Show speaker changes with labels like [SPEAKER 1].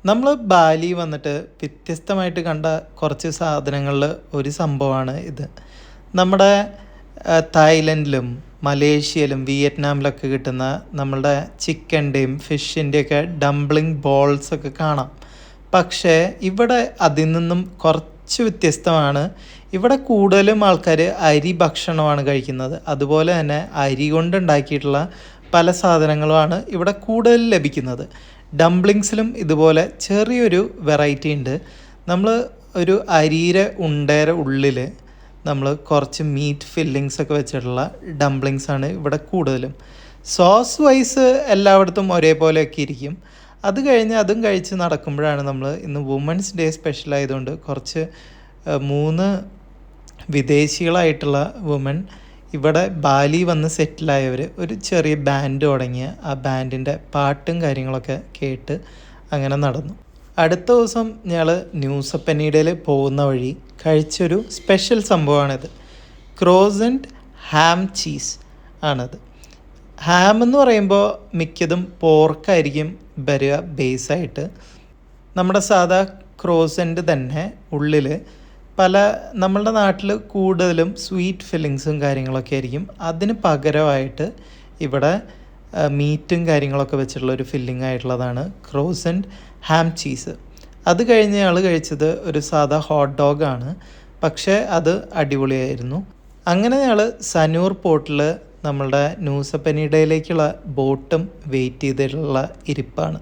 [SPEAKER 1] നമ്മൾ ബാലി വന്നിട്ട് വ്യത്യസ്തമായിട്ട് കണ്ട കുറച്ച് സാധനങ്ങളിൽ ഒരു സംഭവമാണ് ഇത്. നമ്മുടെ തായ്ലൻഡിലും മലേഷ്യയിലും വിയറ്റ്നാമിലൊക്കെ കിട്ടുന്ന നമ്മളുടെ ചിക്കൻ്റെയും ഫിഷിൻ്റെയൊക്കെ ഡംപ്ലിംഗ് ബോൾസൊക്കെ കാണാം. പക്ഷേ ഇവിടെ അതിൽ നിന്നും കുറച്ച് വ്യത്യസ്തമാണ്. ഇവിടെ കൂടുതലും ആൾക്കാർ അരി ഭക്ഷണമാണ് കഴിക്കുന്നത്. അതുപോലെ തന്നെ അരി കൊണ്ടുണ്ടാക്കിയിട്ടുള്ള പല സാധനങ്ങളുമാണ് ഇവിടെ കൂടുതൽ ലഭിക്കുന്നത്. ഡംപ്ലിങ്സിലും ഇതുപോലെ ചെറിയൊരു വെറൈറ്റി ഉണ്ട്. നമ്മൾ ഒരു അരിയുടെ ഉണ്ടയുടെ ഉള്ളിൽ നമ്മൾ കുറച്ച് മീറ്റ് ഫില്ലിങ്സ് ഒക്കെ വെച്ചിട്ടുള്ള ഡംപ്ലിങ്സാണ് ഇവിടെ കൂടുതലും. സോസ് വൈസ് എല്ലായിടത്തും ഒരേപോലെയൊക്കെ ഇരിക്കും. അത് കഴിഞ്ഞ് അതും കഴിച്ച് നടക്കുമ്പോഴാണ് നമ്മൾ ഇന്ന് വുമൻസ് ഡേ സ്പെഷ്യൽ ആയതുകൊണ്ട് കുറച്ച് 3 വിദേശികളായിട്ടുള്ള വുമൻ ഇവിടെ ബാലി വന്ന് സെറ്റിലായവർ ഒരു ചെറിയ ബാൻഡ് തുടങ്ങിയ ആ ബാൻഡിൻ്റെ പാട്ടും കാര്യങ്ങളൊക്കെ കേട്ട് അങ്ങനെ നടന്നു. അടുത്ത ദിവസം ഞങ്ങൾ ന്യൂസപ്പനീഡയിൽ പോകുന്ന വഴി കഴിച്ചൊരു സ്പെഷ്യൽ സംഭവമാണിത്. ക്രോസൻറ്റ് ഹാം ചീസ് ആണത്. ഹാം എന്ന് പറയുമ്പോൾ മിക്കതും പോർക്കായിരിക്കും വരിക ബേസായിട്ട്. നമ്മുടെ സാധാ ക്രോസൻറ്റ് തന്നെ ഉള്ളിൽ പല നമ്മളുടെ നാട്ടിൽ കൂടുതലും സ്വീറ്റ് ഫില്ലിങ്സും കാര്യങ്ങളൊക്കെ ആയിരിക്കും. അതിന് പകരമായിട്ട് ഇവിടെ മീറ്റും കാര്യങ്ങളൊക്കെ വെച്ചിട്ടുള്ള ഒരു ഫില്ലിംഗ് ആയിട്ടുള്ളതാണ് ക്രോസൻറ്റ് ഹാം ചീസ്. അത് കഴിഞ്ഞ് ഞങ്ങൾ കഴിച്ചത് ഒരു സാധാ ഹോട്ട് ഡോഗാണ്. പക്ഷേ അത് അടിപൊളിയായിരുന്നു. അങ്ങനെ ഞങ്ങൾ സനൂർ പോർട്ടിൽ നമ്മളുടെ ന്യൂസപ്പനീഡയിലേക്കുള്ള ബോട്ടും വെയിറ്റ് ചെയ്തിട്ടുള്ള ഇരിപ്പാണ്.